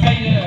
செய்ய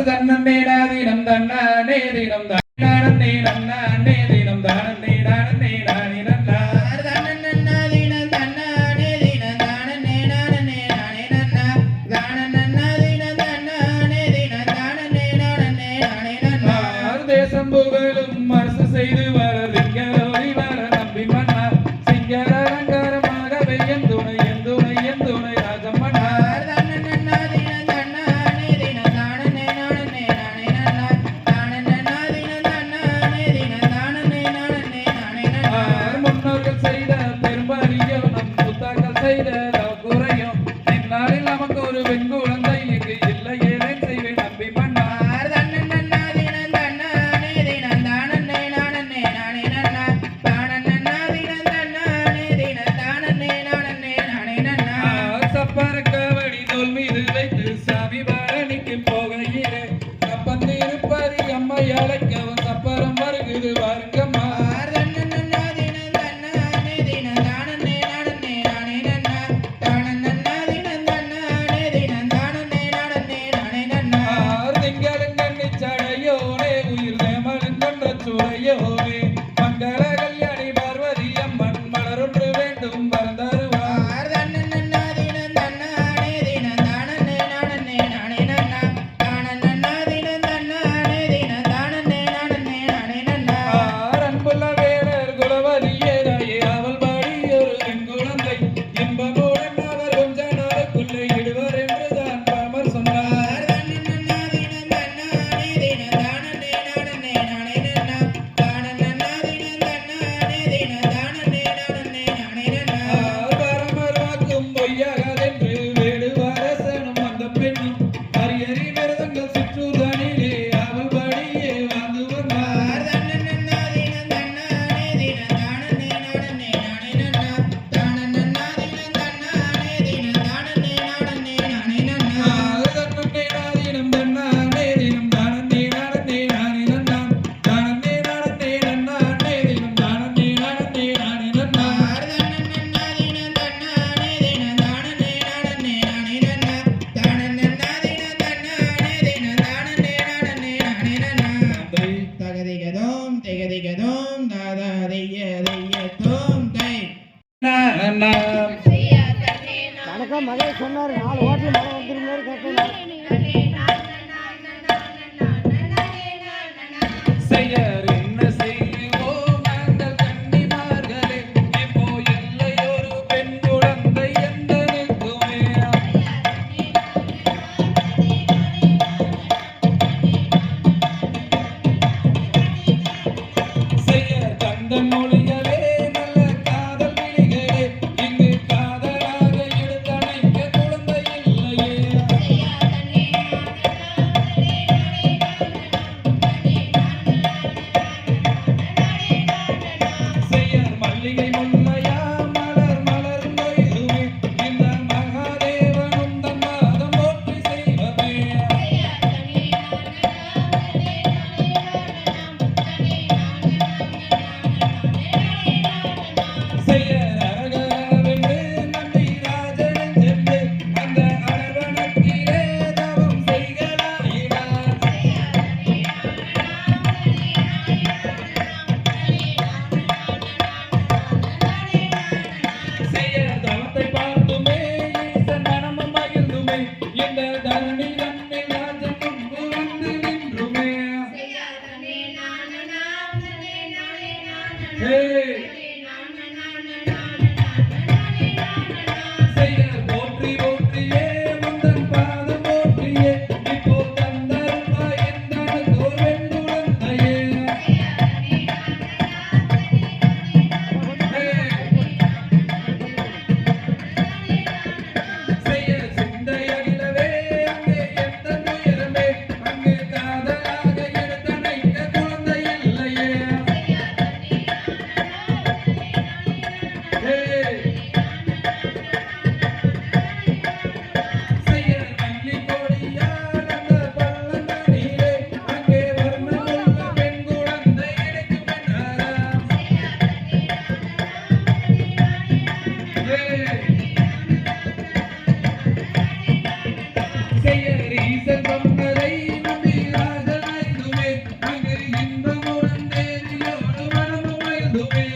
தன்னே நாதீனம் தன்னானே தீனம் தானே நன்னானே தீனம் தானே நானே நானே நன்னா தன்னன்னாதீனம் தன்னானே தீனம் தானே நானே நானே நன்னா தானன்னாதீனம் தன்னானே தீனம் தானே நானே நானே நன்னா தேசம் புகழும் அரசு செய்து வர திங்களோடி வர நம்பி மன்னா சிங்கர அலங்காரமாகவே என் துணை என் துணை என் துணை ராஜமன்னா அழைக்கவும் சப்பரம் வருகுது வாருங்கம்மா திங்களுங்கண்ணிச்சடையோனே உயிர் தேமலுங்கொன்ற சுரையோனே மங்கள கல்யாணி பார்வதி அம்மன் மலரொன்று வேண்டும் வரந்தருவார் மழை சொன்னார் 4 வாட்டி மழை வந்துருந்தாரு கேட்கணும் செய்யறி சொன்னதை நம்பி ராஜனாய்துமே அங்கு இன்பமுடன் தேரியோடு மனமும் மகிழ்ந்துமே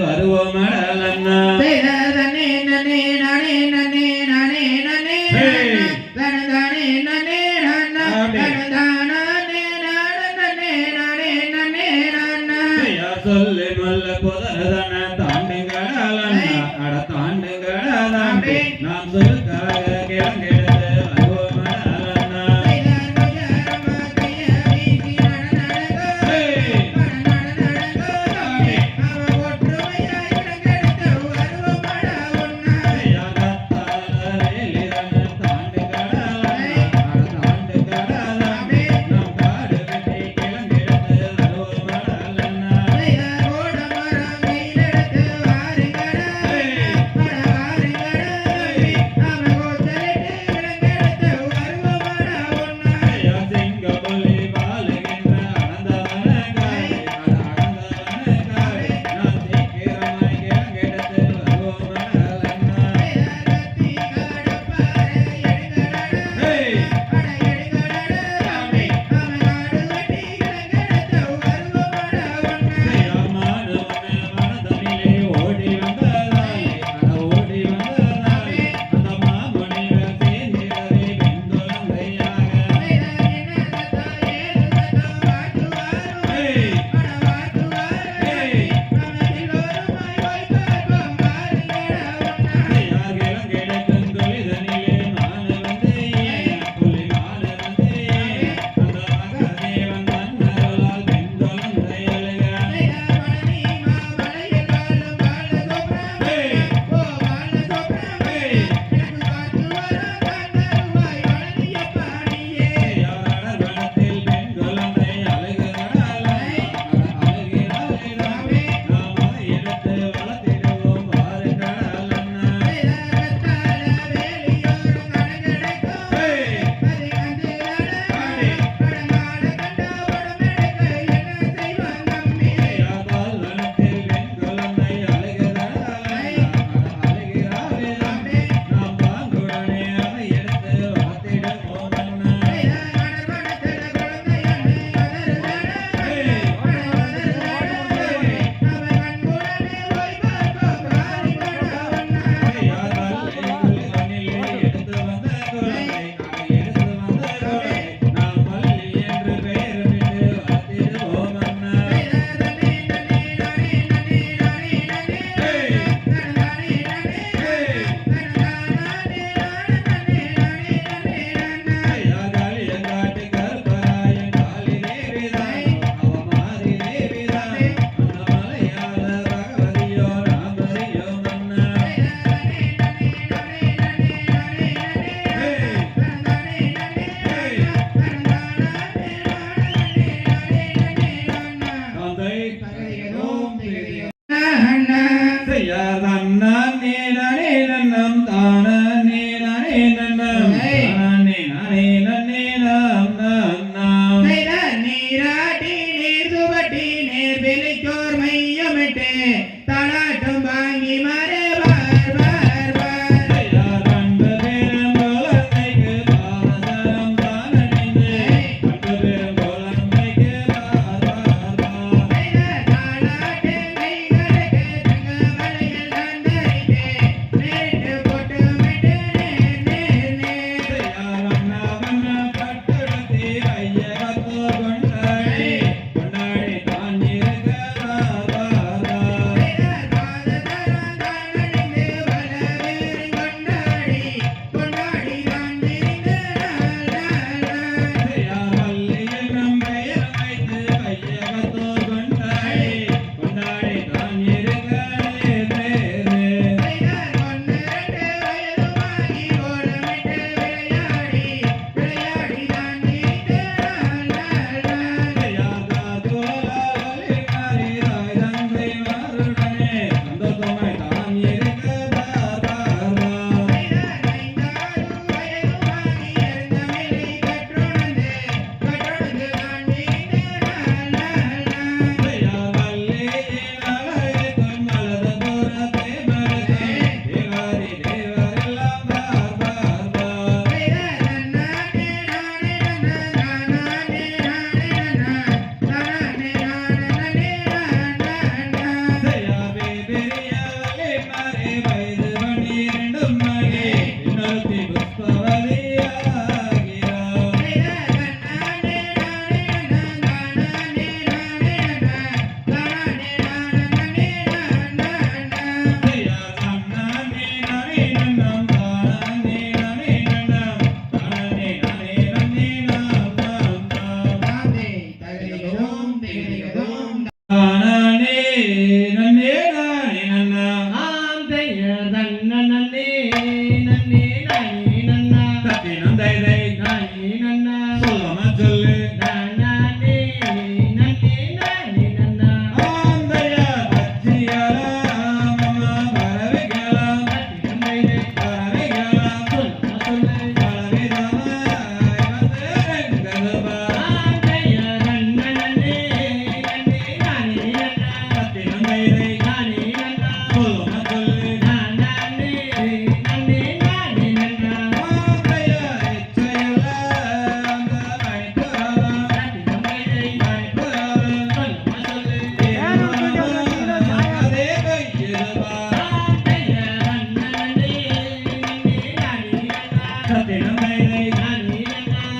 வருவோமடலன்னா சொல்லி மல்ல புதரதன தாண்டுங்கள அட தாண்டுங்கள நாம் சொல்லுக்காக கிளங்கெடுத்து வருவோமடலன்னா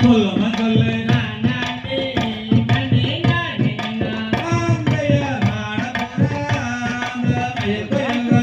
சொல்லாம சொல்லு நானே நன்னே நானே நன்னா ஆந்தைய நாடப்புற அந்த மயில் கோயில்கள் மயில் கோயில்கள்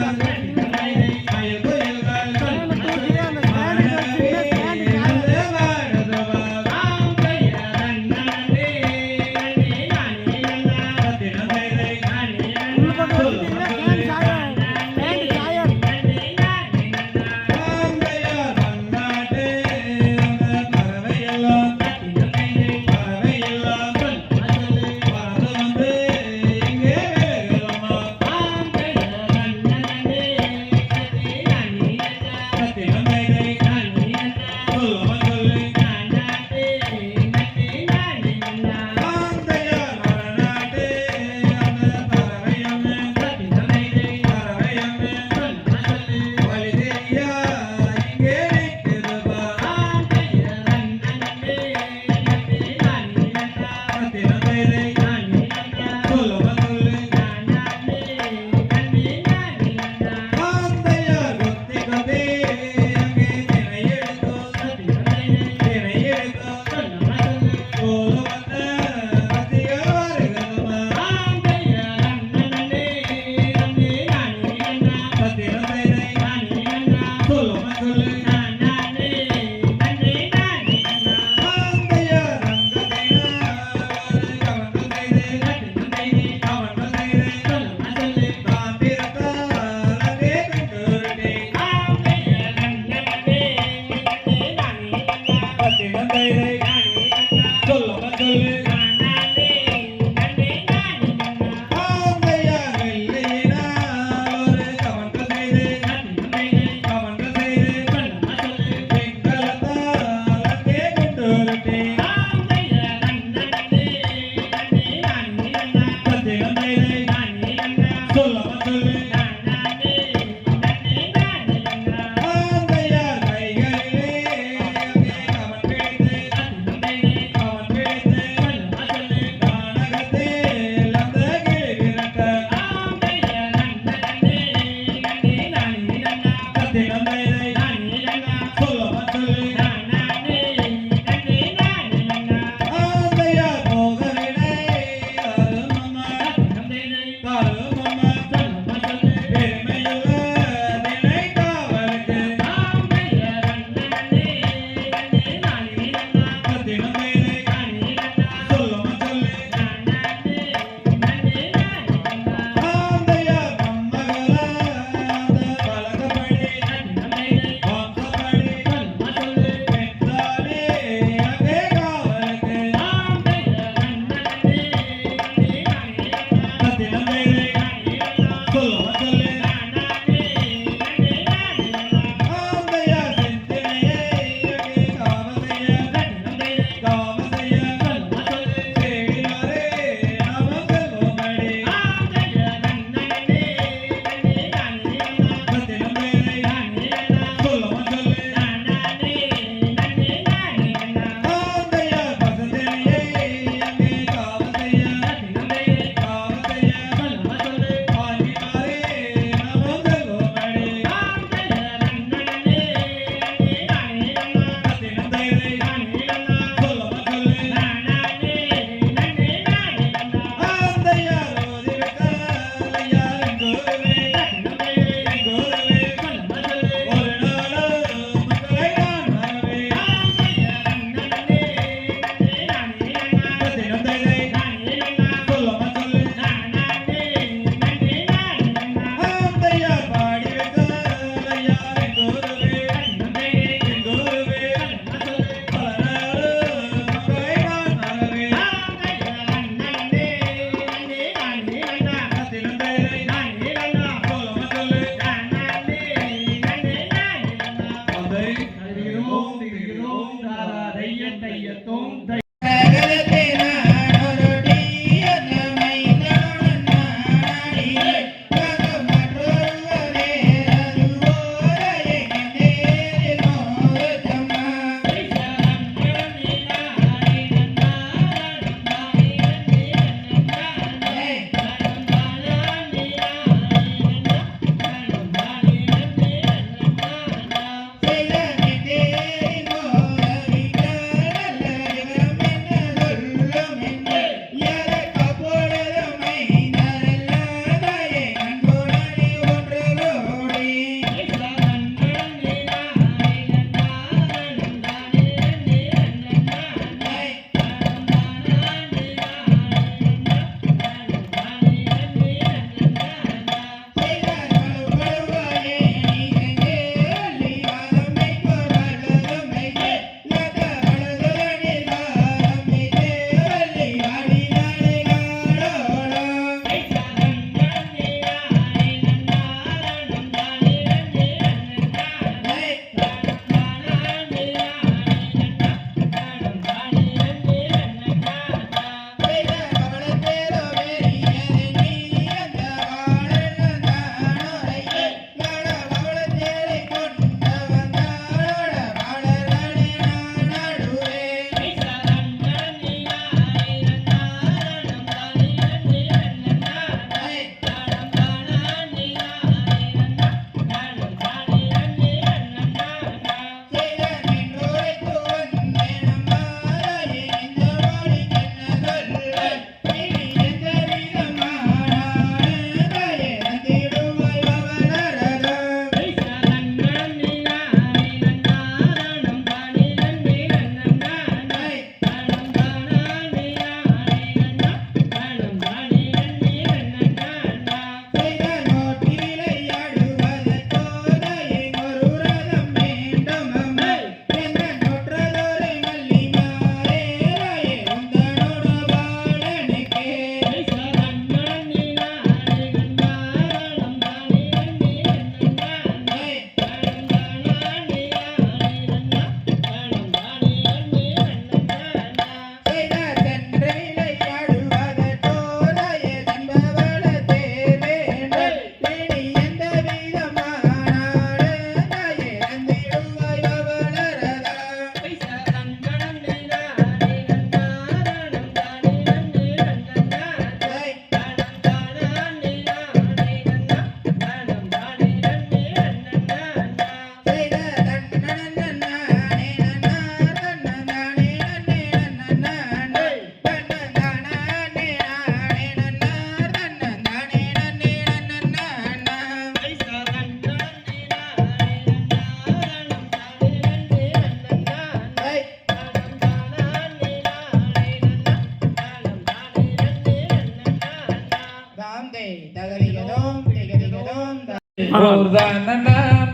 ஒரு தானம்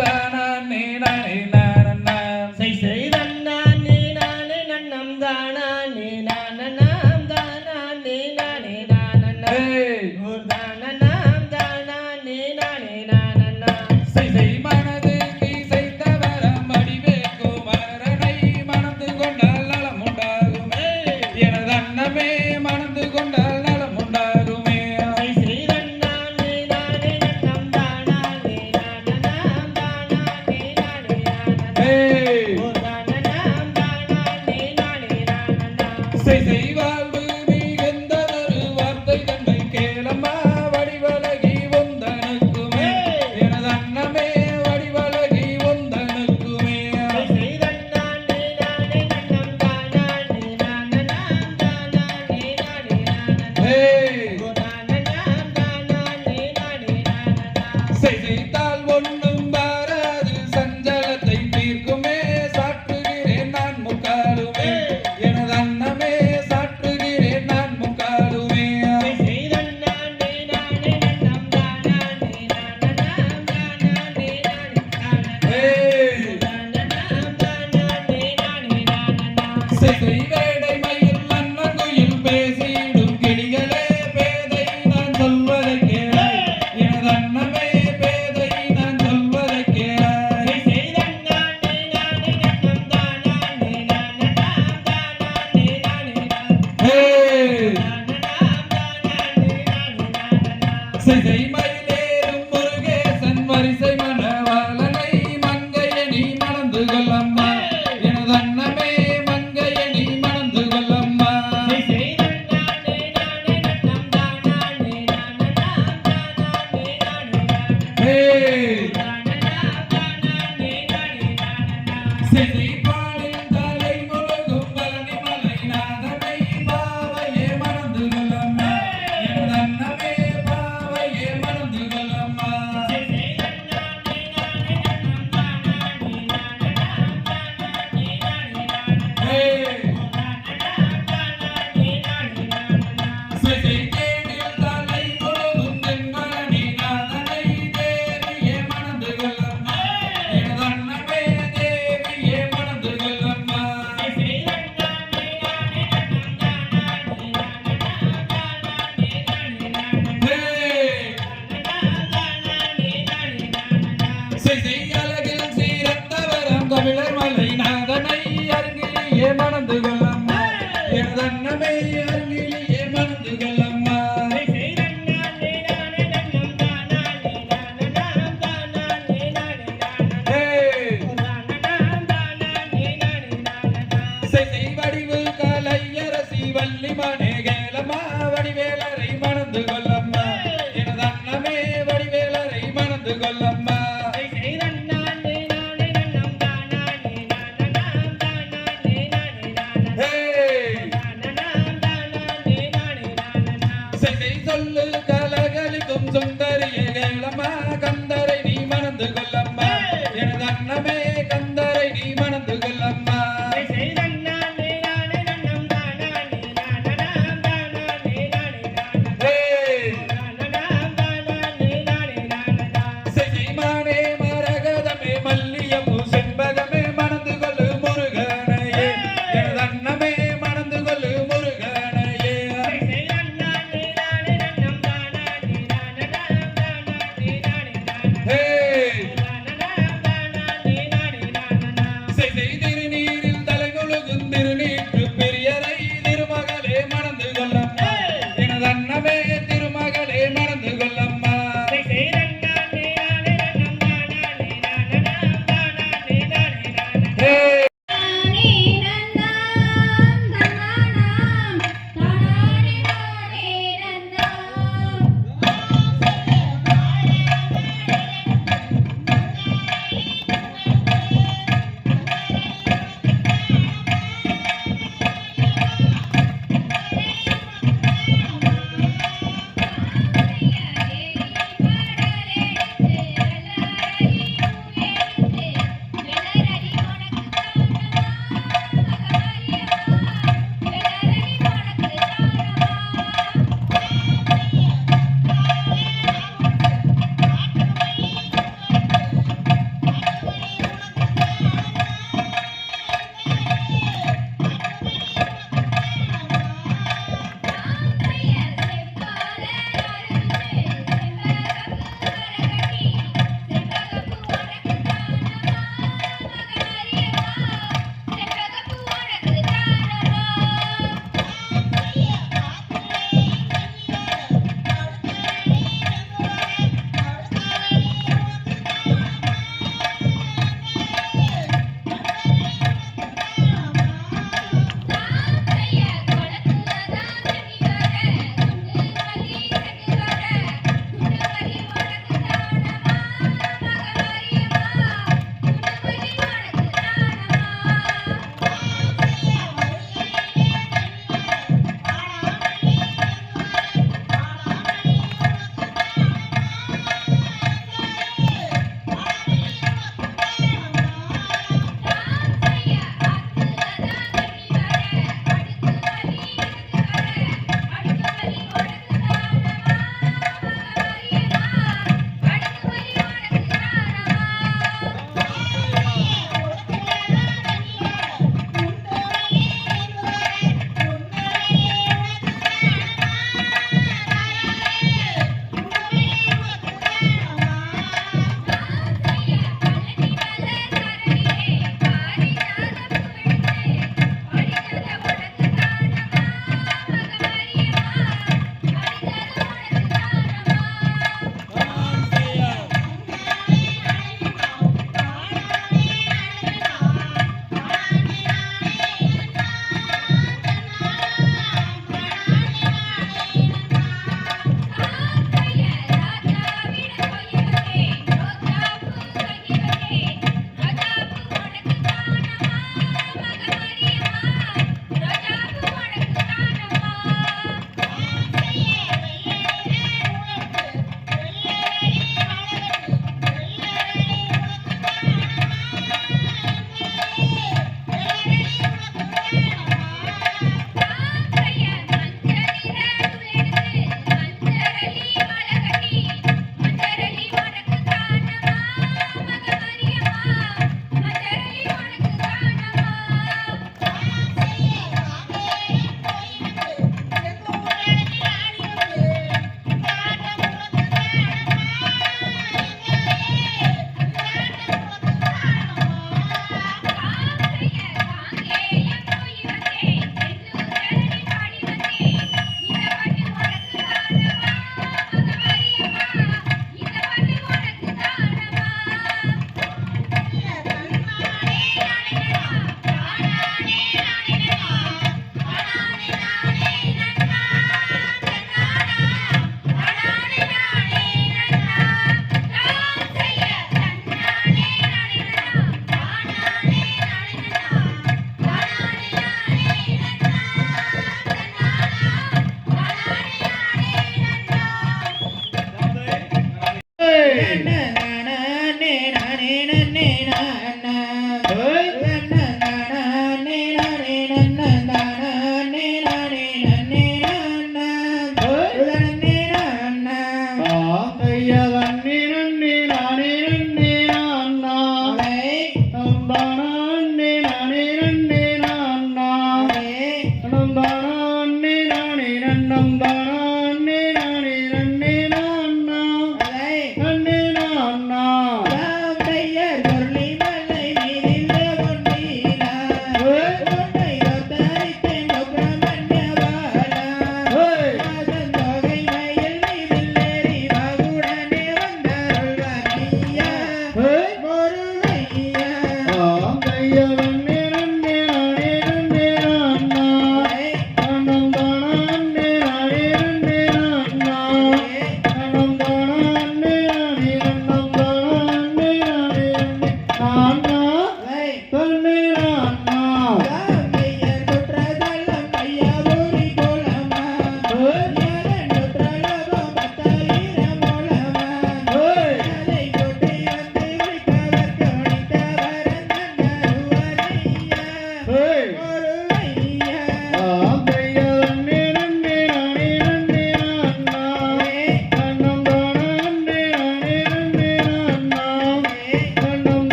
தானே நானே நானே சை சை தன்னானே நானே நன்னம் தானானே நானனாம் தானானே நானே நானனா ஒரு தானனாம் தானானே நானே நானனா சை சை மனது இசைத்தவரம் வடிவேற்கோ மலரனை மணந்து கொண்டால் நலம் உண்டாகுமே எனது அன்னமே மணந்து கொண்டால் நலம் உண்டாகுமே சை சை தன்னானே நானே நன்னம் தானானே நானனாம் தானானே நானே நானனா ஒரு தானனாம் தானானே நானே நானனா சை சை வாழ்வு மிகுந்ததொரு வார்த்தை தன்னை கேளம்மா வடிவழகி உந்தனுக்குமே எனது அன்னமே வடிவழகி உந்தனுக்குமே சை சை தன்னானே நானே நன்னம் தானானே நானனாம் தானானே நானே நானனா ஒரு தானனாம் தானானே நானே நானனா செய்தால் ஒன்றும் வாராது சஞ்சலத்தை தீர்க்குமே சாற்றுகிறேன் நான் முக்காலுமே எனது அன்னமே சாற்றுகிறேன் நான் முக்காலுமே சை சை தன்னானே நானே நன்னம் தானானே நானனாம் தானானே நானே நானனா தானனாம் தானானே நானே நானனா செசை வேடை மயில் மன்னங்குயில் பேசிடும் கிளிகளே பேதை நான் சொல்வதை கேளாய் எனது அன்னமே பேதை நான் சொல்வதை கேளாய் சை சை தன்னானே நானே நன்னம் தானானே நானனாம் தானானே நானே நானனா தானனாம் தானானே நானே நானனா சிதை மயிலேறும் முருகேசன் வரிசை மணவாளனை மங்கையணி மணந்து கொள்ளம்மா எனது அன்னமே மங்கையணி மணந்து கொள்ளம்மா சை சை தன்னானே நானே நன்னம் தானானே நானனாம் தானானே நானே நானனா தானனாம் தானானே நானே நானனா சிதை பாலில் தலை முழுகும் பழனி மலை நாதனை பாவையே மணந்து கொள்ளம்மா எனது அன்னமே பாவையே மணந்து கொள்ளம்மா சை சை தன்னானே நானே நன்னம் தானானே நானனாம் தானானே நானே நானனா தானனாம் தானானே நானே நானனா சிதை தேடில் தலை முழுகும் தென்பழனி நாதனை தேவியே மணந்து கொள்ளம்மா எனது அன்னமே தேவியே மணந்து கொள்ளம்மா சை சை தன்னானே நானே நன்னம் தானானே நானனாம் தானானே நானே நானனா தானனாம் தானானே நானே நானனா சிதை அழகில் சீரத்தவரம் தமிழர் மலை நாதனை அருகிலேயே மணந்து கொள்ளம்மா எனது அன்னமே அருகிலேயே மணந்து கொள்ளம்மா சை சை தன்னானே நானே நன்னம் தானானே நானனாம் தானானே நானே நானனா தானனாம் தானானே நானே நானனா சிதை வடிவு கலையரசி வள்ளிமனே கேளம்மா வடிவேலரை மணந்து கொள்ளம்மா எனது அன்னமே வடிவேலரை மணந்து கொள்ளம்மா சை சை தன்னானே நானே நன்னம் தானானே நானனாம் தானானே நானே நானனா தானனாம் தானானே நானே நானனா சிதை சொல்லு கலகலிக்கும் சுந்தரியே கேளம்மா கந்தரை நீ மணந்து கொள்ளம்மா எனது அன்னமே கந்தரை நீ மணந்து கொள்ளம்மா சை சை தன்னானே நானே நன்னம் தானானே நானனாம் தானானே நானே நானனா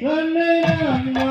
தன்னை நானா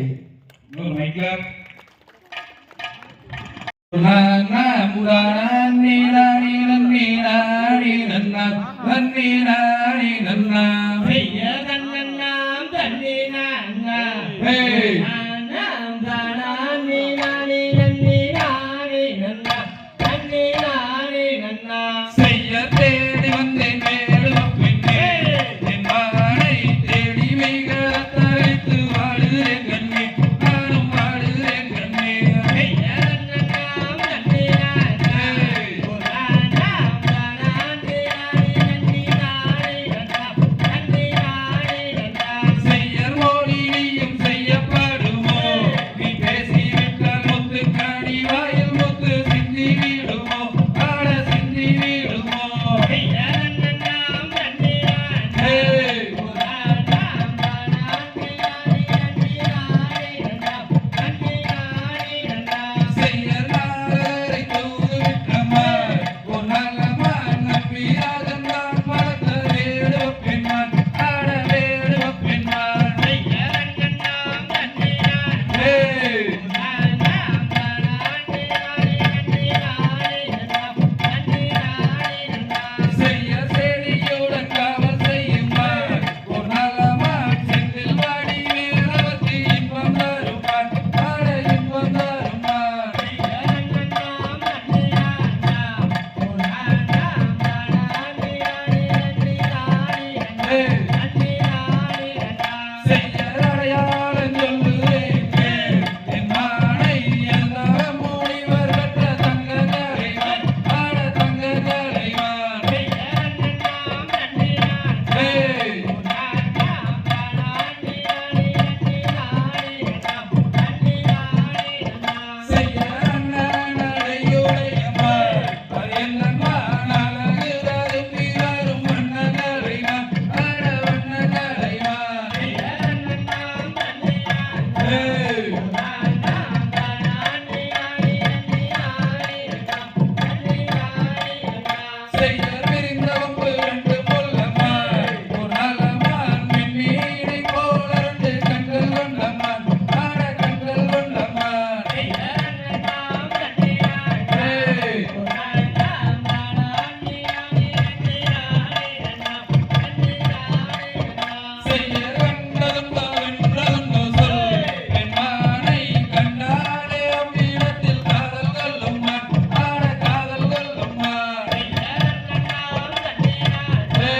இன்னொரு மைக்ல நானா முரானே நானே நன்னே நானே நன்னா நன்னே நானே நன்னா செய்ய தன்னன்னாம் தன்னே நானா ஹே நானாம் தானானே நானே நன்னே நானே நன்னா நன்னே நானே நன்னா செய்ய தேடி வந்தேன் மேலும் பெண்ணே என் மானை தேடி மிக தரித்து வாழுகிறேன் கண்ணே நானும் வாழுகிறேன் கண்ணே செய்ய தன்னன்னாம் தன்னே நானா நானாம் தானானே நானே நன்னே நானே நன்னா நன்னே நானே நன்னா செய்யர் மொழியும் செய்யப்படுமோ நீ பேசிவிட்டால் முத்து காணி வாயில் முத்து சிந்தி விடுமோ ஆட சிந்தி விடுமோ செய்ய தன்னன்னாம் தன்னே நானா ஹே நானாம் தானானே நானே நன்னே நானே நன்னா நன்னே நானே நன்னா செய்யர் நாளரை தூது விட்டமா பொன்னலமா நம்பிராஜன் தான் வளர்த்த வேடுவ பெண்மான் ஆட வேடுவ பெண்மான் செய்ய தன்னன்னாம் தன்னே நானா ஹே நானாம் தானானே நானே நன்னே நானே நன்னா நன்னே நானே நன்னா செய்ய செடியுடன் காவல் செய்யுமான் பொன்னலமா செந்தில் வாடி மேலவர்க்கு இன்பம் தருமான் ஆட இன்பம் தருமான் செய்ய தன்னன்னாம் தன்னே நானா நானாம் தானானே நானே நன்னே நானே நன்னா ஹே நன்னே நானே நன்னா செய்யர் அடையாளம் சொல்லுவேன் என் மானை எல்லா முனிவர் பெற்ற தங்க கலைவான் ஆட தங்க கலைவான் செய்ய தன்னன்னாம் தன்னே நானா ஹே நானாம் தானானே நானே நன்னே நானே நன்னா நன்னே நானே நன்னா செய்யர் அண்ணனையுடையம்மா அது என்னம்மா அழகுதரும் வீரரும் வண்ண கலைவான் ஆட வண்ண கலைவான் செய்ய தன்னன்னாம் தன்னே நானா ஹே நானாம் தானானே நானே நன்னே நானே நன்னா நன்னே நானே நன்னா செய்யர் விரிந்தவம்பு ரெண்டு பொல்லம்மாள் பொன்னலமான் மின்மீனை போல ரெண்டு கண்கள் கொண்டம்மான் ஆட கண்கள் கொண்டம்மான் செய்ய தன்னன்னாம் தன்னே நானா ஹே நானாம் தானானே நானே நன்னே நானே நன்னா நன்னே நானே நன்னா செய்யர் கண்டதுண்டோ வென்றதுண்டோ சொல் பெண்மானை கண்டாலே அவ்விடத்தில் காதல் கொள்ளும்மான் ஆட காதல் கொள்ளும்மான் செய்ய தன்னன்னாம் தன்னே நானா ஹே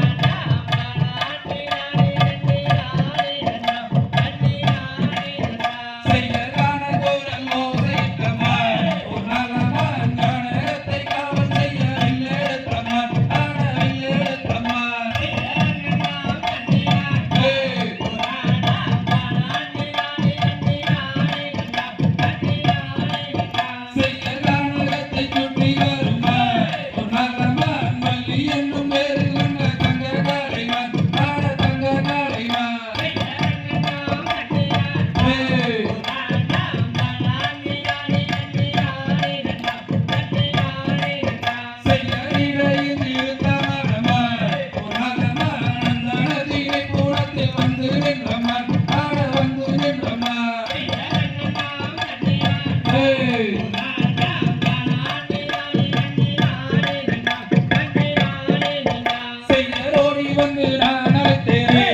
நானாம் தானானே நானே நன்னே நானே நன்னா நன்னே நானே நன்னா செய்யர் காணகோரல் ஓசையிட்டம்மான் பொன்னலமான் கானகத்தை காவல் செய்ய வில்லெடுத்தம்மான் ஆட வில்லெடுத்தம்மான் செய்ய தன்னன்னாம் தன்னே நானா ஹே நானாம் தானானே நானே நன்னே நானே நன்னா நன்னே நானே நன்னா செய்யர் கானகத்தை சுற்றி வருமான் பொன்னலமான் மல்லி என்னும் வேறு கொண்ட தங்க கலைவான் ஆட தங்க கலைவான் செய்ய தன்னன்னாம் தன்னே நானா ஹே நானாம் தானானே நானே நன்னே நானே நன்னா நன்னே நானே நன்னா செய்யர் இடையில் இருந்தவனமான் பொன்னலமான் அந்த நதியை கூடத்தில் வந்து நின்றமான் ஆட வந்து நின்றமான் செய்ய தன்னன்னாம் தன்னே நானா ஹே நானாம் தானானே நானே நன்னே நானே நன்னா நன்னே நானே நன்னா செய்யர் ஓடி வந்து நான் அழைத்தேனே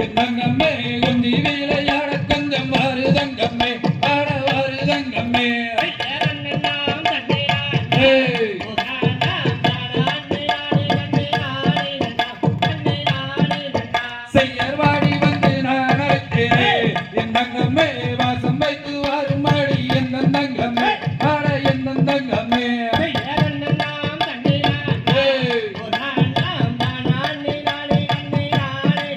என் தங்கம்மே குந்தி விளையாட தங்கம் வாரு தங்கம்மே ஆட வாரு தங்கம்மே செய்ய தன்னன்னாம் தன்னே நானா ஹே நானாம் தானானே நானே நன்னே நானே நன்னா நன்னே நானே நன்னா செய்யர் வாடி வந்து நான் அழைத்தேனே என் தங்கம்மே வாசம் வைத்து வாரும் அடி என் தங்கம்மே ஆட என் தங்கம்மே செய்ய தன்னன்னாம் தன்னே நானா ஹே நானாம் தானானே நானே நன்னே நானே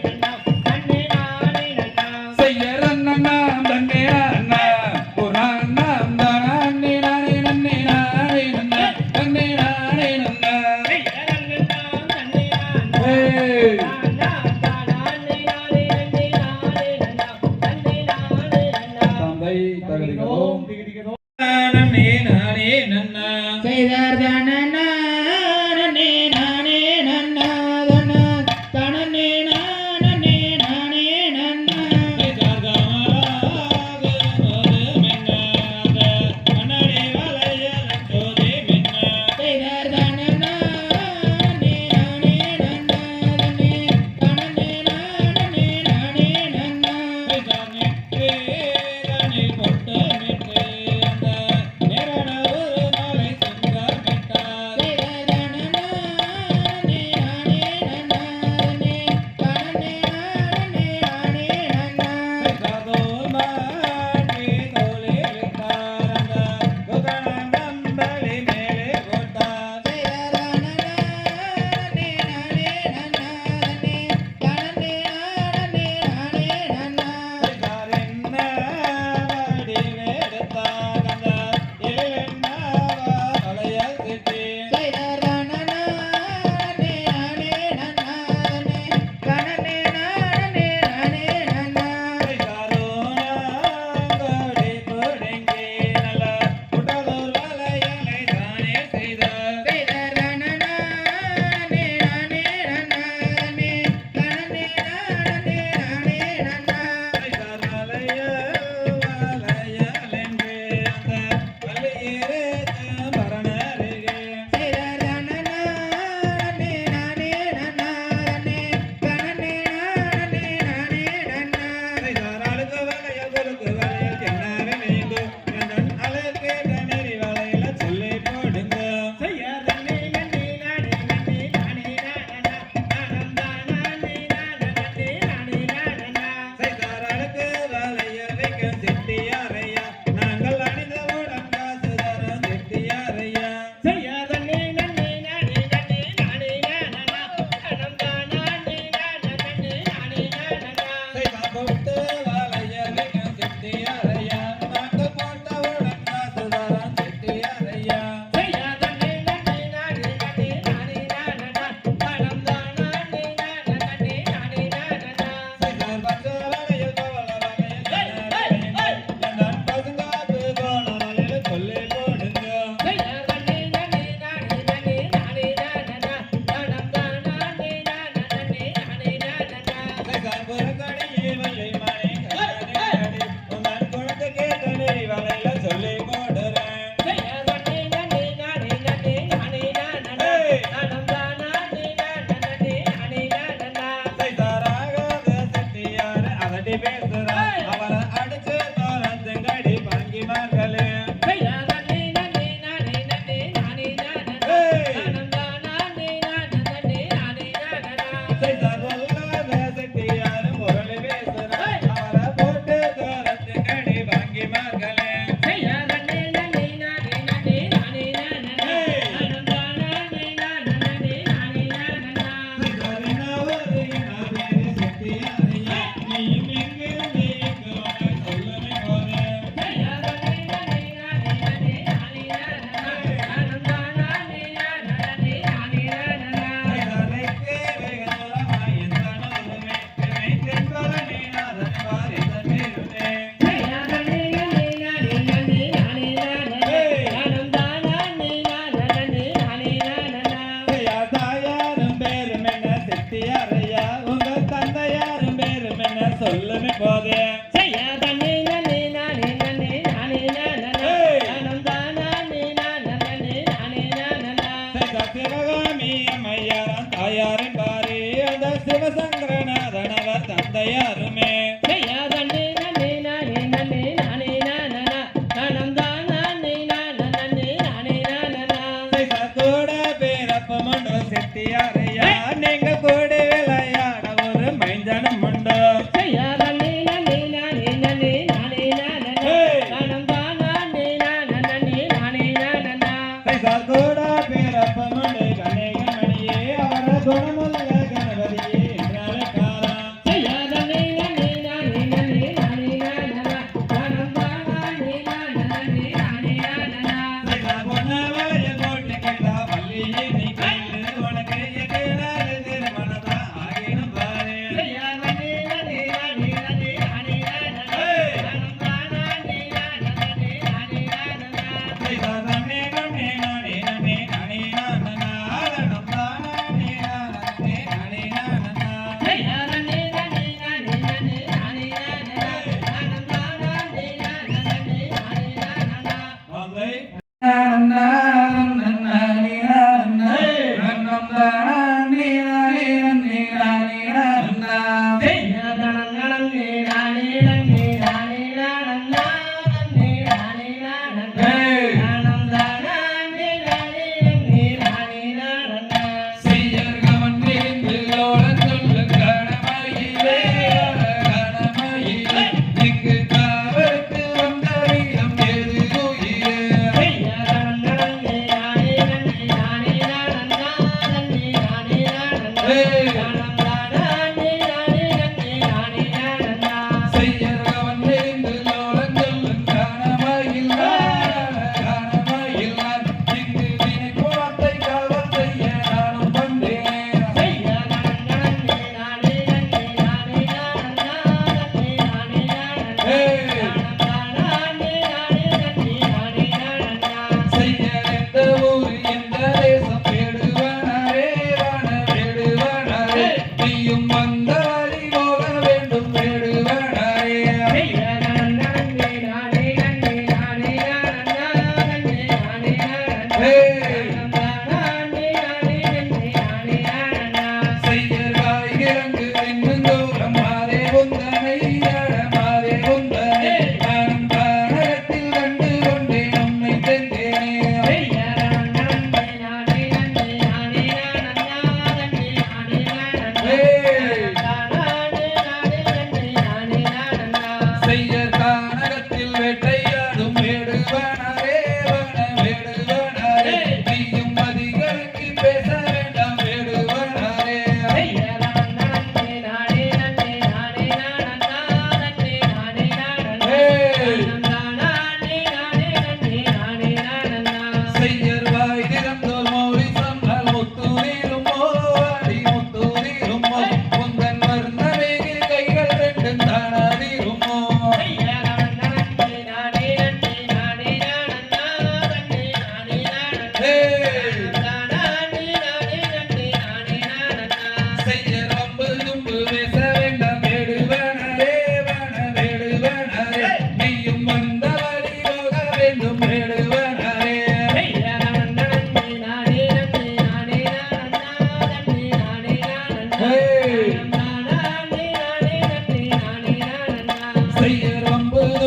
நன்னா நன்னே நானே நன்னா செய்யர் அண்ணனாம் தன்னே அண்ணா ஒரு அண்ணாம் தானே நானே நன்னே நானே நன்னா நன்னே நானே நன்னா செய்ய தன்னன்னாம் தன்னே நானா ஹே நானாம் தானானே நானே நன்னே நானே நன்னா நன்னே நானே நன்னா தந்தை தகுதிகளோம் நானே நானே நன்னா செய்தார் தானே நானே நன்னா தன்னா தானே நானே நானே நன்னா செய்தார் தானே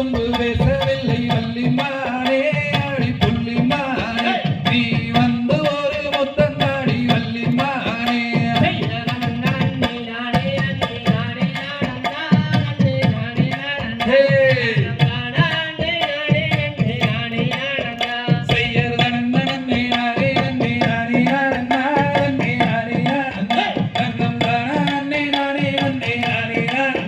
தும்பு பேசவில்லை வள்ளிமானே அடி புள்ளிமானே நீ வந்து ஒரு முத்தங்காடி வள்ளிமானே செய்யர் தனன்னே நானே நன்னே நானே நானே நானே நானே நன்னம் தானே நானே நன்னே நானே நானே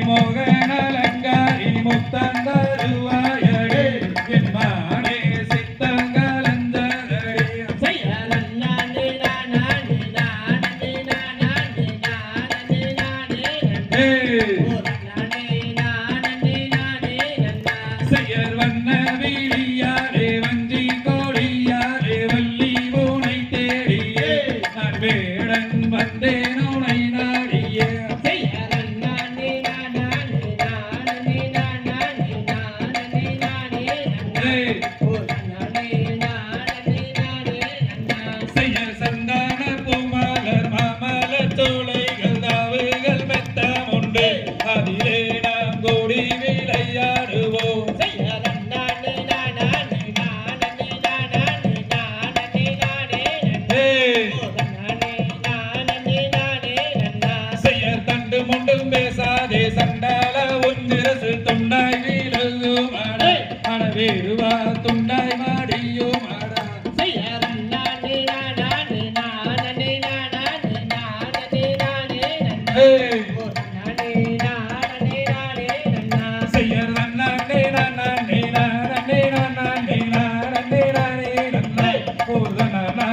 மோகனலங்காரி முத்தந்தருவாயடே என் மானே சித்தங்கலந்தரடி செய்யலன்னானே நானே நானே நானே நானே நானே செய்யர் வண்ண விழியாரே வஞ்சி கோடியாரே வள்ளி உனை தேடியே நான் வேடன் வந்தேன் உனை நாடியே செய்யர் சந்தான பூமலர் மாமலர் தோளைகள் தாவுகள் மெத்தம் உண்டு அதிலே நாம் கூடி விளையாடுவோம் செய்யர் தண்டு முண்டும் பேசாதே சண்டால ஒன்றிரசு துண்டாய் வீழும் அடவேறுவா துண்டாய் மாடியும் ஆடா செய்யர் நன்னானே நன்னானே நானே நானே நானே நானே நன்னா ஓ நன்னானே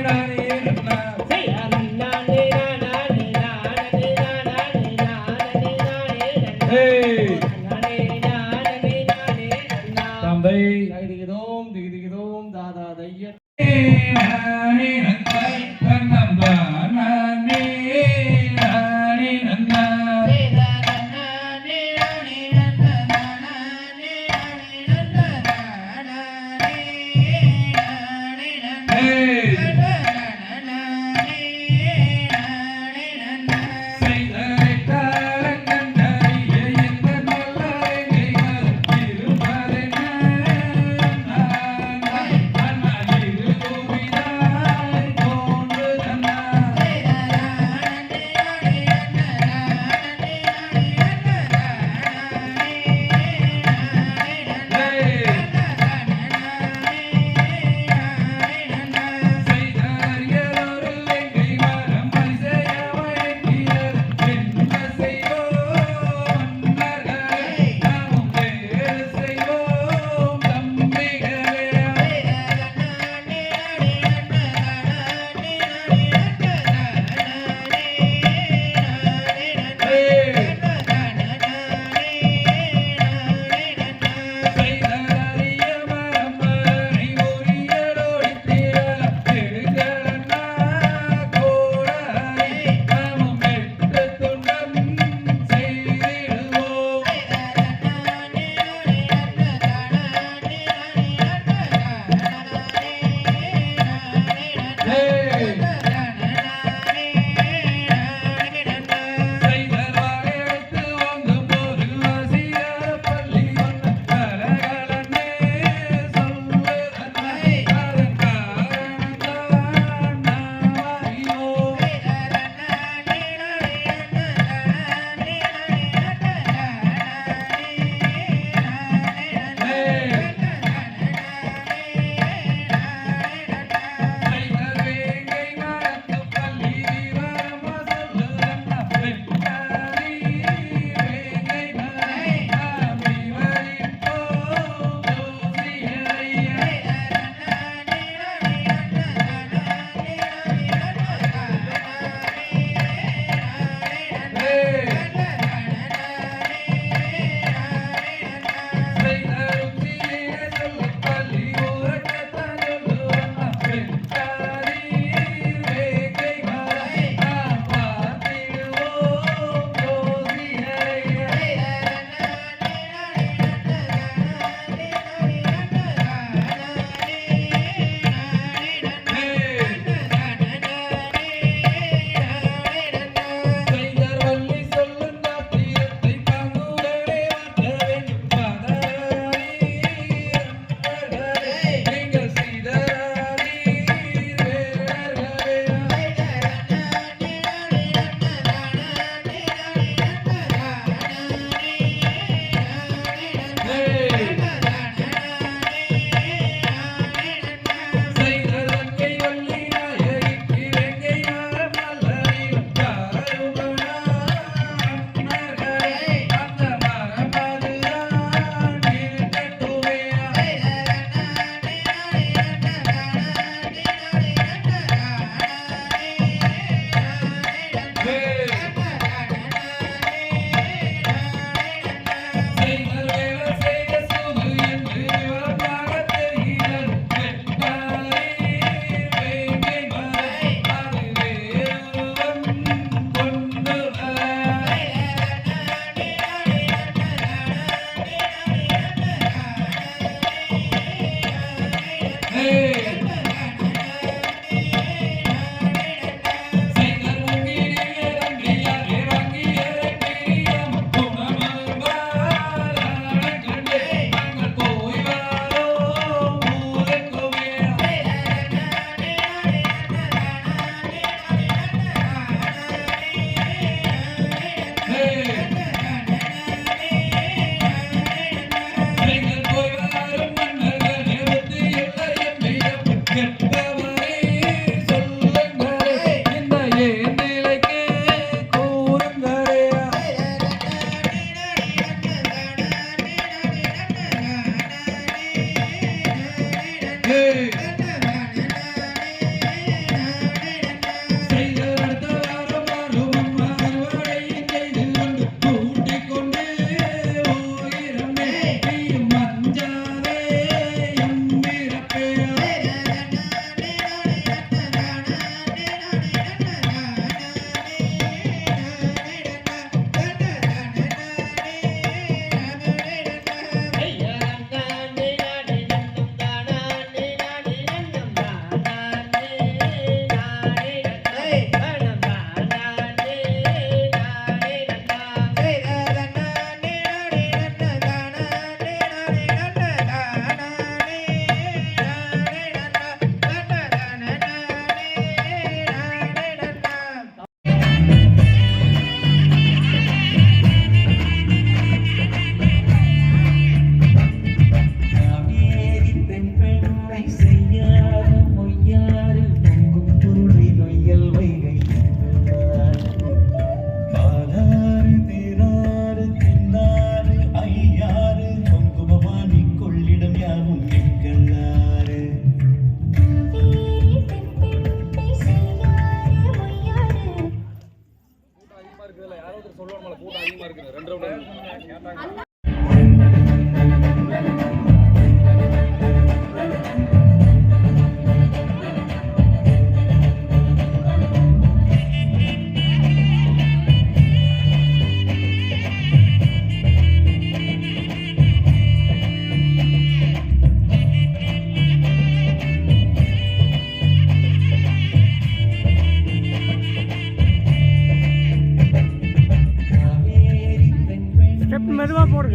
நானே நன்னா தந்தை திகிதிகிதோம் தாதா தைய நானே நன்னாய் நன்னம்பா நானே நானே ஸ்டெப் மெதுவா போடு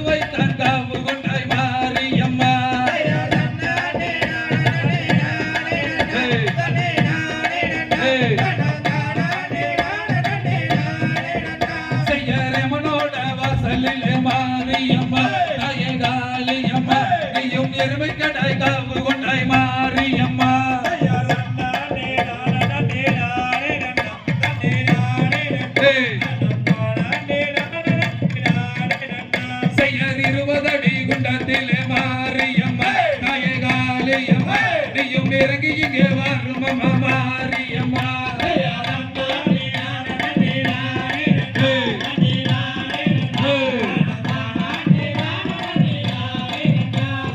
வைத்தான் காவு கொண்டாய் மாரியம்மா செய்யரமனோட வாசலில் மாரியம்மா தாயே காளியம்மா நீயும் எருமை கடாய் காவு கொண்டாய் மாரியம்மா செய்யர் 20 அடி குண்டத்திலே மாரியம்மா தாயே காளியம்மா நீயும் இறங்கி இங்கே வரும் அம்மா மாரியம்மா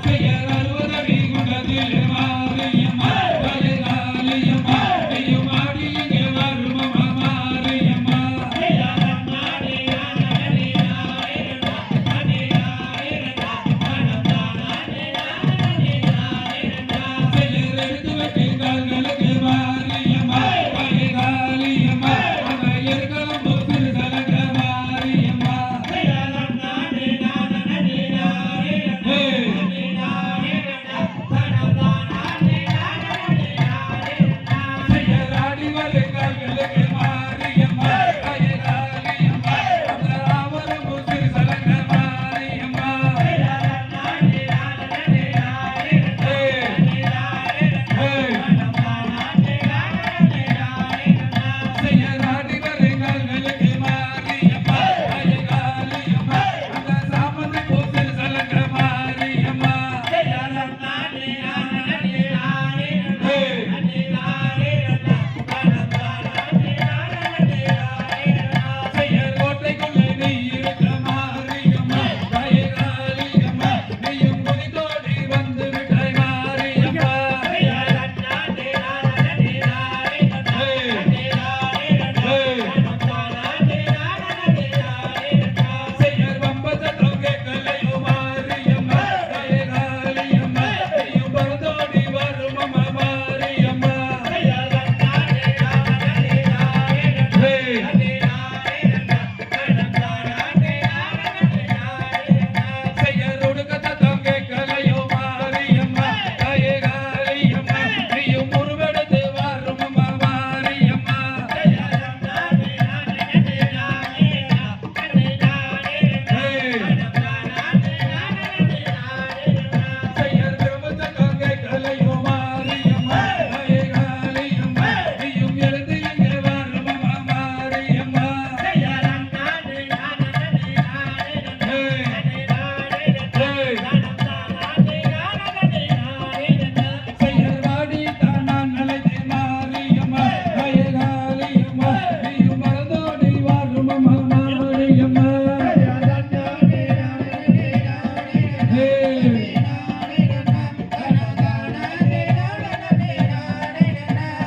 செய்யர் 60 அடி குண்டத்திலே மாரியம்மா தாயே காளியம்மா நீயும் ஆடி இங்கே வரும் அம்மா மாரியம்மா செய்யர் எடுத்து வைத்து கால்களுக்கு மாரியம்மா தாயே காளியம்மா அந்த எருக்களம் போத்திரு சலங்க மாரியம்மா செய்யர் ஆடி வரும் கால்களுக்கு மாரியம்மா தாயே காளியம்மா அந்த ஆவரம் போத்திரு சலங்க மாரியம்மா செய்யர் ஆடி வரும் கால்களுக்கு மாரியம்மா தாயே காளியம்மா அந்த சாமந்தி போத்திரு சலங்க மாரியம்மா செய்யர் கோட்டைக்குள்ளே நீ இருக்க மாரியம்மா தாயே காளியம்மா நீயும் குதித்தோடி வந்து விட்டாய் மாரியம்மா செய்யர் வம்பசத்தம் கேட்கலையோ மாரியம்மா தாயே காளியம்மா நீயும் பறந்தோடி வரும் அம்மா மாரியம்மா செய்யர் ஒடுக்கத்தம் கேட்கலையோ மாரியம்மா தாயே காளியம்மா நீயும் உருவெடுத்து வரும் அம்மா மாரியம்மா செய்யர் பிரபஞ்சத்தம் கேட்கலையோ மாரியம்மா தாயே காளியம்மா நீயும் எழுந்து இங்கே வரும் அம்மா மாரியம்மா செய்யர் வாடி தானான் நலைதே மாரியம்மா தாயே காளியம்மா நீயும் மறந்தோடி வரும் அம்மா மாரியம்மா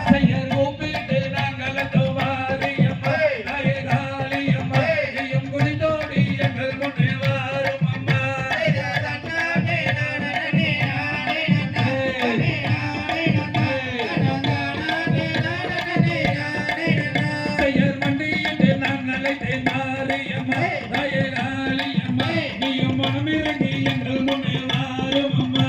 செய்யர் கூப்பிட்டு நாங்களோ மாரியம்மா தாயே காளியம்மா நீயும் குடித்தோடி எங்கள் முன்னே வரும் அம்மா செய்யர் மண்டியிட்டு நான் அழைத்தேன் மாரியம்மா தாயே காளியம்மா நீயும் மனமிறங்கி எங்கள் முன்னே வரும் அம்மா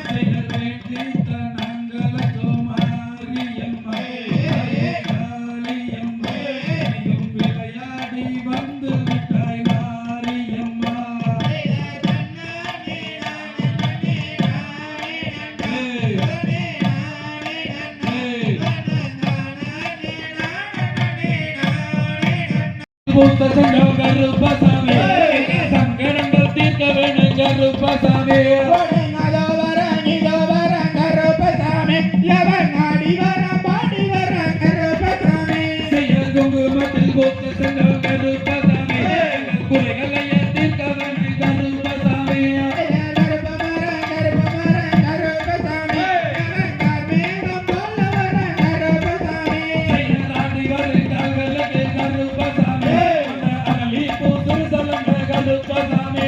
செய்யர் வேண்டித்த நாங்களோ மாரியம்மா தாயே காளியம்மா நீயும் விளையாடி வந்து விட்டாய் மாரியம்மா பூத்த சங்கம் கருப்பசாமி சங்கடங்கள் தீர்க்க வேணும் கருப்பசாமி செய்யர் குங்குமத்தில் பூத்த சங்கம் கருப்பசாமி குறைகளை தீர்க்க வேணும் கருப்பசாமி செய்யர் ஆடி வரும் கால்களுக்கு கருப்பசாமி அகலி பூத்துரு சலங்க கருப்பசாமி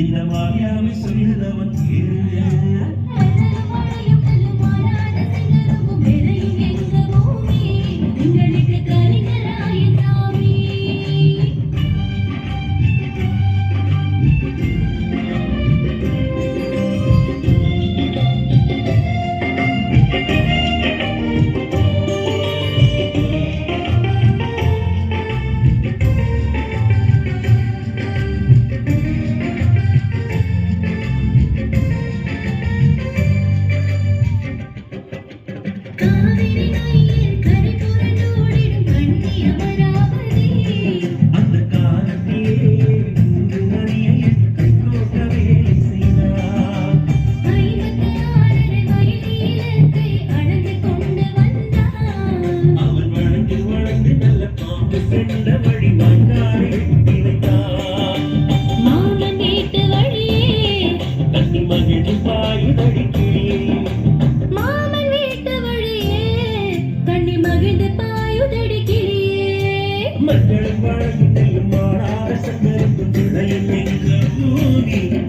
இந்த மாயாவை சொல்லுதவன் கேளு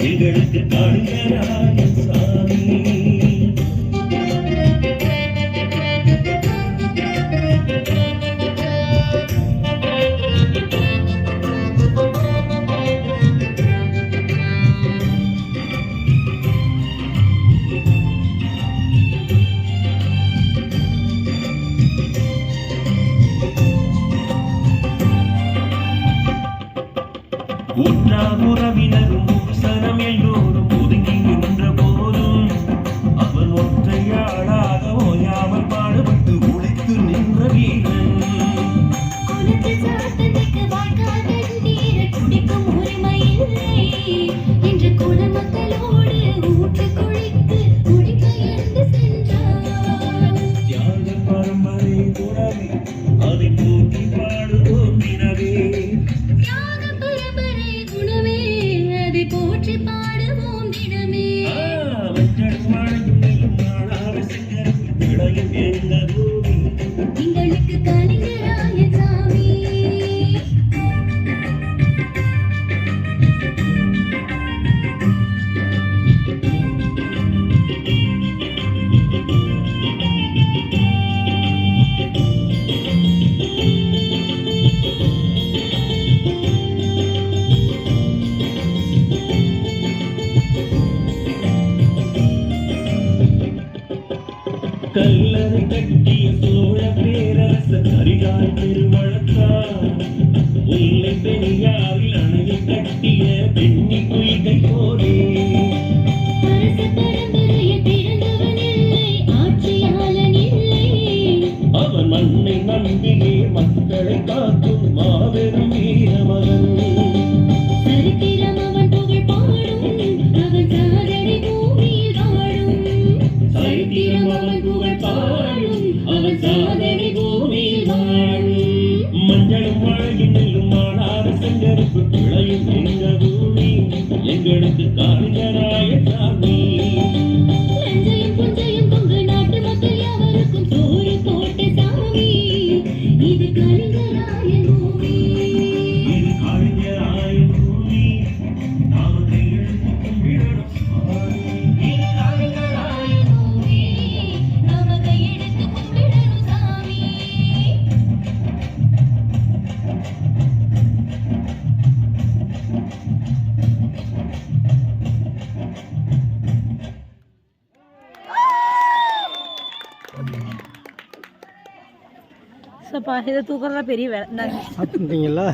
எங்களுக்கு காண்கிறாய் சாமி உறவினரும் சனம் எல்லோரும் ஒதுங்கி நின்ற போதும் அவன் ஒற்றையாளாக ஓயாமல் பாடுபட்டு உழைத்து நின்ற வீரன் தியாக பரம்பரை துறவி அதை போற்றி பாடுவோம் தினவே போற்றி பாடுவோம் தினமே எங்களுக்கு கலிங்கராய சாமி கல்லறை கட்டிய சோழ பேரரசர் அரிகால் திருவழக்கார் முல்லை பெரியாரில் அணையை கட்டிய பெண்ணி குயிகை போலே அவன் மண்ணை நம்பியே மக்களை காக்கும் மாபெரும் வீரமகன் சரித்திரம் அவன் புகழ் பாடும் அவன் சாதனை பூமியில் வாழும் அவன் புகழ் பாடும் அவன் சாதனை பூமியில் வாழும் மஞ்சளும் அழகின் நெல்லும் மாடாத செங்கருப்பு பிழையும் எங்க பூமி எங்களுக்கு காளிங்கராய சாமி நஞ்சையும் புஞ்சையும் கொங்கு நாட்டு மக்கள் யாவருக்கும் சோறு போட்ட சாமி இது கலிங்கராய பூமி இது காளிங்கராய பூமி நாம கையெழுத்து கும்பிடணும் சாமி இது கலிங்கராய பூமி நாம கையெடுத்து கும்பிடணும் சாமி சப்பா இதை தூக்குறதா பெரிய வேலை இந்தாங்க. பார்த்துட்டீங்களா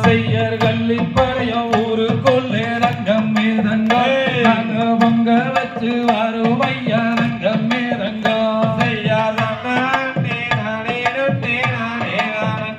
செய்யர் கல்லின் பழையம் ஊருக்குள்ளே ரங்கம் மேதங்கம் நாங்க பொங்க வச்சு வரும் ஐயா ரங்கம் மேதங்கம் செய்யாத நானே நானே நானே நானே